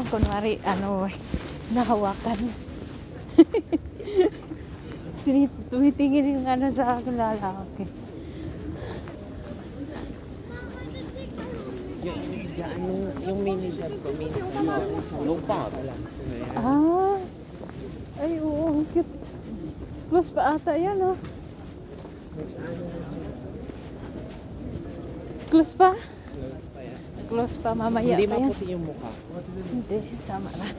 kunwari, ano, nahawakan. Tumitingin yung ano sa akin lalaki. Yung mini job ko, minsan lupa pala. Ah, ay oo, ang cute. Close pa ata yan, oh. Close pa? Close pa yan. Close pa, mamaya Hindi pa yan. maputi yung mukha. Hindi, tama na.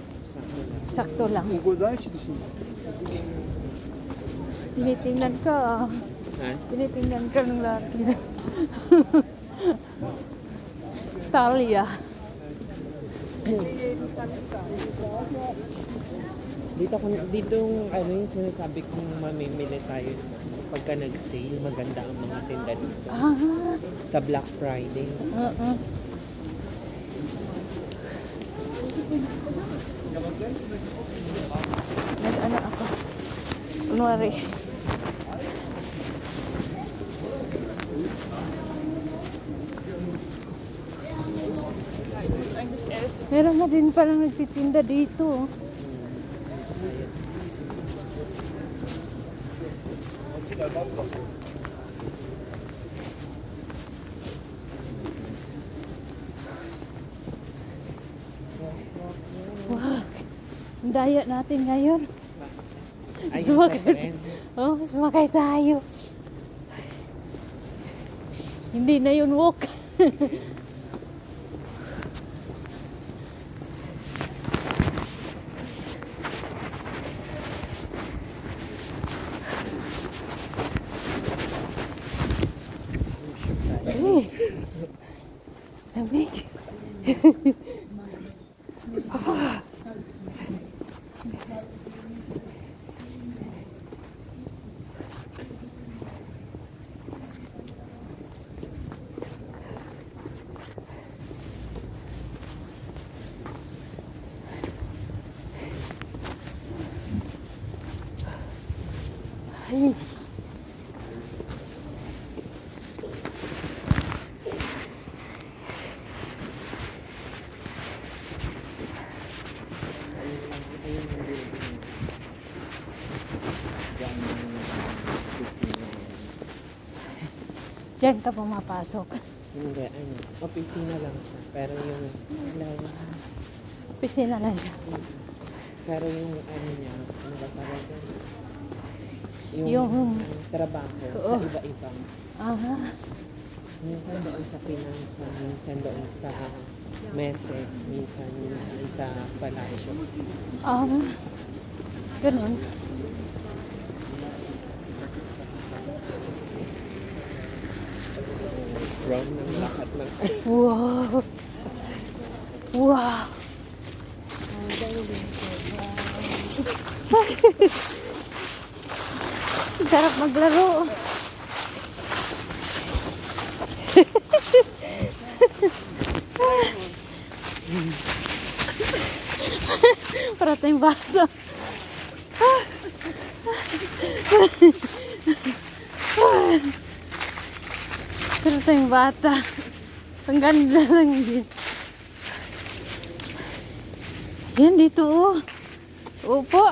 Sakto lang. Sakto lang. Tinitingnan ka, ah. Ha? Tinitingnan ka ng laki. Talia. Dito ano yung sinasabi kong mamimili tayo pagka nag-sale, maganda ang mga tinda dito. Ah, Sa Black Friday. Nag-ano ako. Kunwari. Meron na din parang nagtitinda dito. Wow. Ang daya natin ngayon. Sumakay. Oh, sumakay tayo. Hindi na yun walk. Lamig. Ay. Diyan ka pumapasok. Hindi, ano, opisina lang siya. Pero yung, Opisina lang siya. pero yung ano niya, ano ba talaga? Yung trabaho sa iba-ibang. Aha. Minsan doon sa pinansa, minsan doon sa mese, minsan sa palasyo. Ganun. Round ng lahat ng... Wow! Wow! Sarap maglaro. Para tayong bata. Para tayong bata. Ang ganda lang din. Yan dito, oh. Opo.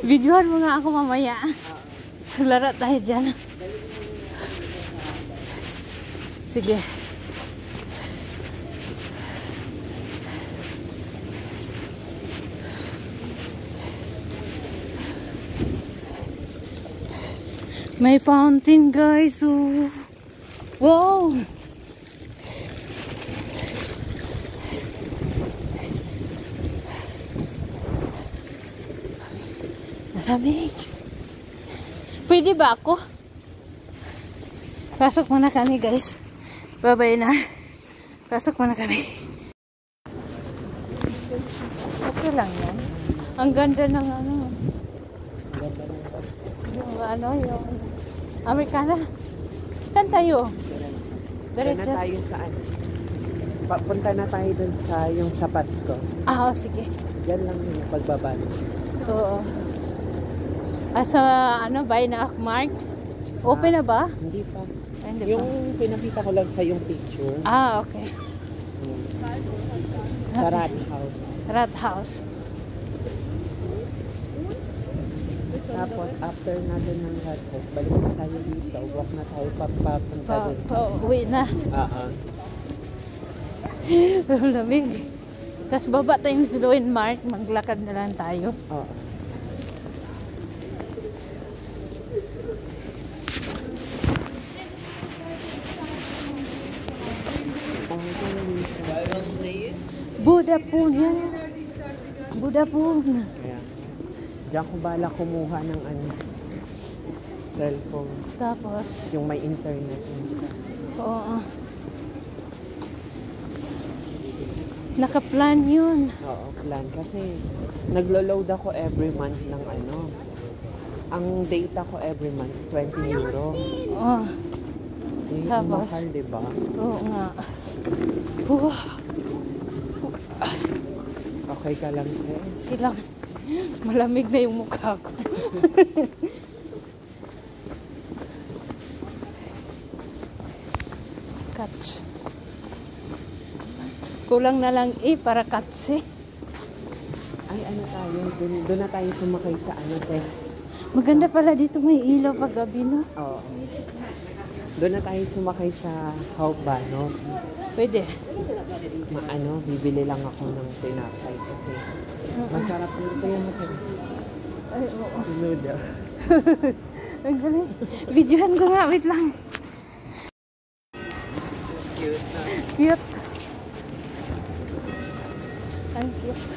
Videohan mo nga ako mamaya. Laro tayo dyan. Sige. May fountain, guys. Oh. Wow. Malamig. Pwede ba ako? Pasok muna kami, guys. Bye-bye na. Pasok muna kami. Okay lang yan. Ang ganda ng ano. Yung ano, yung Amerikana. Saan tayo? Diretso na tayo sa ano. Punta na tayo dun sa yung sa Pasko. Ah, oh, sige. Yan lang yung pagbaba. Oo. Sa ano, Buy na Mark? Open na ba? Hindi pa. Ay, hindi yung pinakita ko lang sa yung picture. Ah, okay. Sa Rat House. Sa Rat House. Tapos, after natin ng Rat House, balik na tayo dito. Walk na tayo papunta dun. Uwi na. Lamig. Tapos baba tayong sa Mark, maglakad na lang tayo. Oo. Buddha Pool yan. Buddha Pool. Kaya, diyan ko bala kumuha ng cellphone. Tapos, Yung may internet. oo. Nakaplan yun. Oo, plan. Kasi naglo-load ako every month ng Ang data ko every month, 20 euro. Oo. Tapos? Mahal, diba? Oo nga. Okay ka lang, eh. Kailang malamig na yung mukha ko. Catch. Kulang na lang para katse. Ay, tayo? Doon na tayo sumakay sa te. Maganda pala dito, may ilaw pag gabi, no? Oo. Doon na tayo sumakay sa Hauptbahnhof. Pwede. Bibili lang ako ng tinapay kasi masarap nito yung Ay, oo. noodle. Ang galing. Videohan ko nga, wait lang. Cute. Ang cute.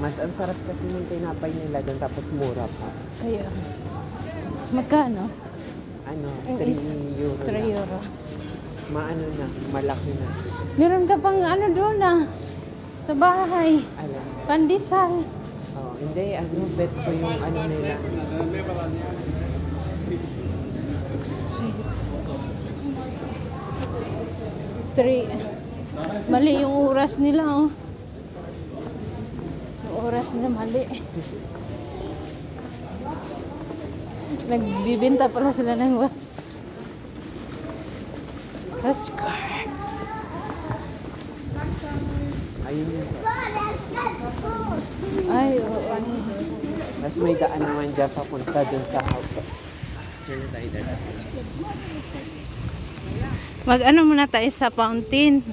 Mas ang sarap kasi ng tinapay nila doon tapos mura pa. Kaya, magkano? 3 euro 3 lang. euro. Na, malaki na. Meron ka pang doon sa bahay. Alam. Pandesal. Oh, hindi, bet ko yung nila. Sweet. 3. Mali yung oras nila, oh. Yung oras nila mali. Nagbibinta pala sila ng watch. Scar. Ayun yun. Ay, oo. Mas may daan naman dyan papunta dun sa house. Diyan na tayo dada. Mag-ano muna tayo sa fountain.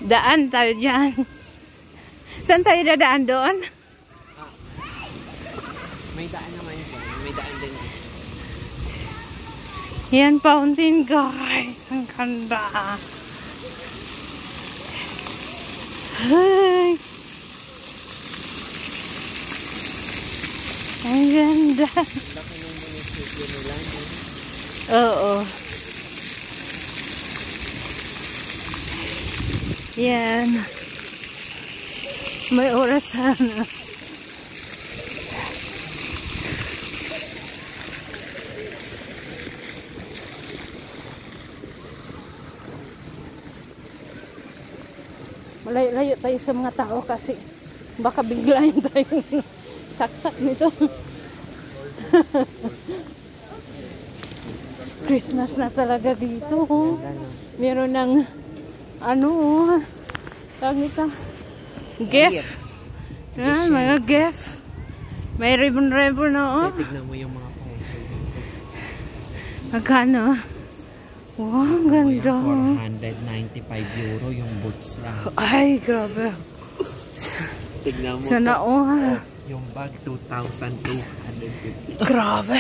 Daan tayo dyan. Saan tayo dadaan doon? May daan naman dyan. May daan din dyan. Yan, fountain, guys. Ang ganda. Ay. Ang ganda. Laki ng munisipyo nila. Oo. Yan. May oras sana. Malayo-layo tayo sa mga tao kasi baka biglayin tayong saksak nito. Christmas na talaga dito. Oh. Meron ng tawag nito, gift. Mga gift. May ribbon-ribbon na, oh. Tignan mo yung mga presyo. Magkano? Wow, ang ganda. 495 euro yung boots lang. Ay, grabe. Tignan mo. Sana, Yung bag, 2,250. Grabe.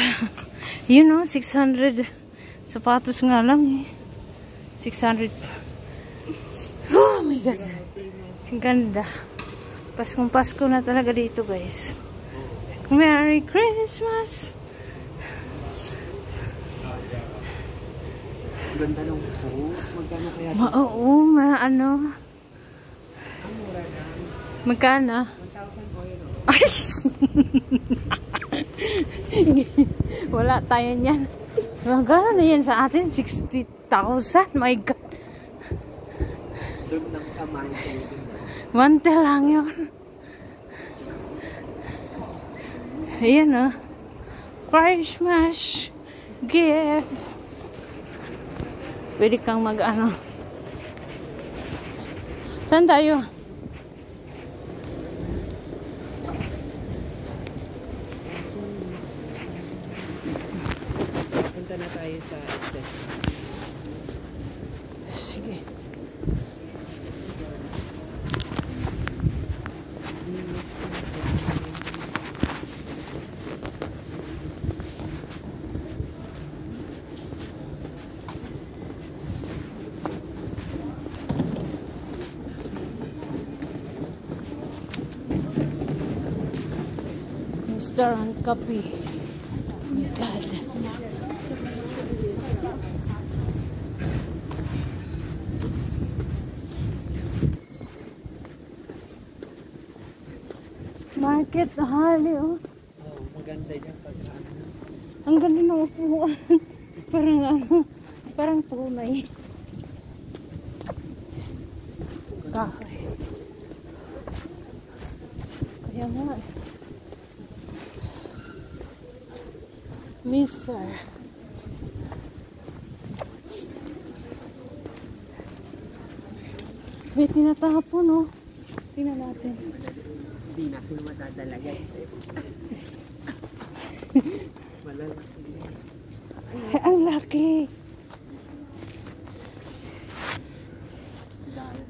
You know, 600 sapatos nga lang eh. 600. Oh my God. Ang ganda. Paskong Pasko na talaga dito, guys. Merry Christmas. Ganda ng coat. Magkano kaya? Oo, Magkano? 1,000 euro. Ay! Wala tayo niyan. Magkano na yan sa atin? 60,000? My God. Doon lang sa mansion. Mante lang yun. Ayan, Christmas gift. Pwede kang Saan tayo? Punta na tayo sa station. Sige. Restaurant coffee. Oh my God. Market hali, oh. Oh, maganda yan pag ano. Ang ganda ng upuan. Parang ano, parang tunay. Cafe. Kaya nga. Mister. May tinatapon, oh. Tingnan natin. Hindi natin madadalaga. Malalaki yan. Ay, ang laki. Dahil.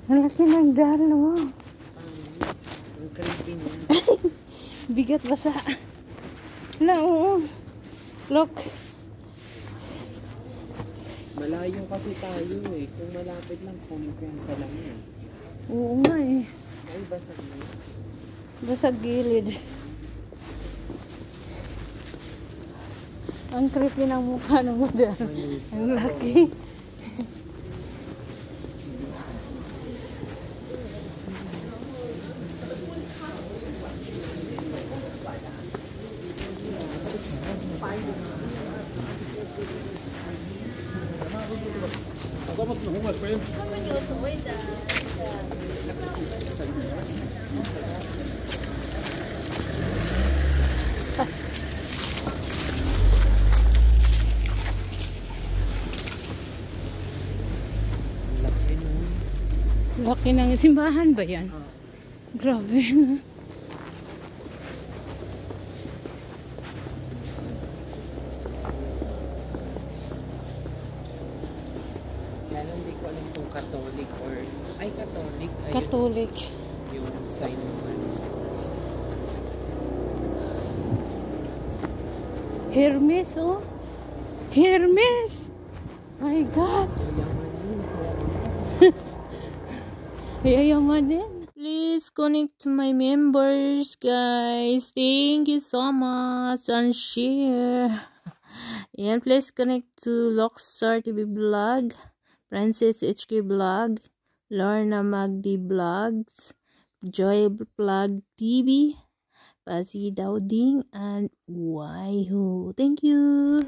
Ang laki ng dalo. Ang creepy niya. Bigat basa. Wala, oo. Look. Malayo kasi tayo eh. Kung malapit lang, kunin ko yan sa lamin. Oo nga eh. Ay, basag na. Basta gilid. Ang creepy ng mukha ng model. Ang laki. Laki no. Laki ng simbahan ba yan? Grabe na. Lalo hindi ko alam kung Catholic or... Ay, Catholic. Ay, Catholic. yung sign mo. Hermes, oh. Hermes! My God! Yayamanin. Please connect to my members, guys. Thank you so much and share. And please connect to Lockstar TV Vlog, Princess HK Vlog, Lorna Magdi Vlogs, Joy Vlog TV, Pasi Dowding, and Waihu. Thank you.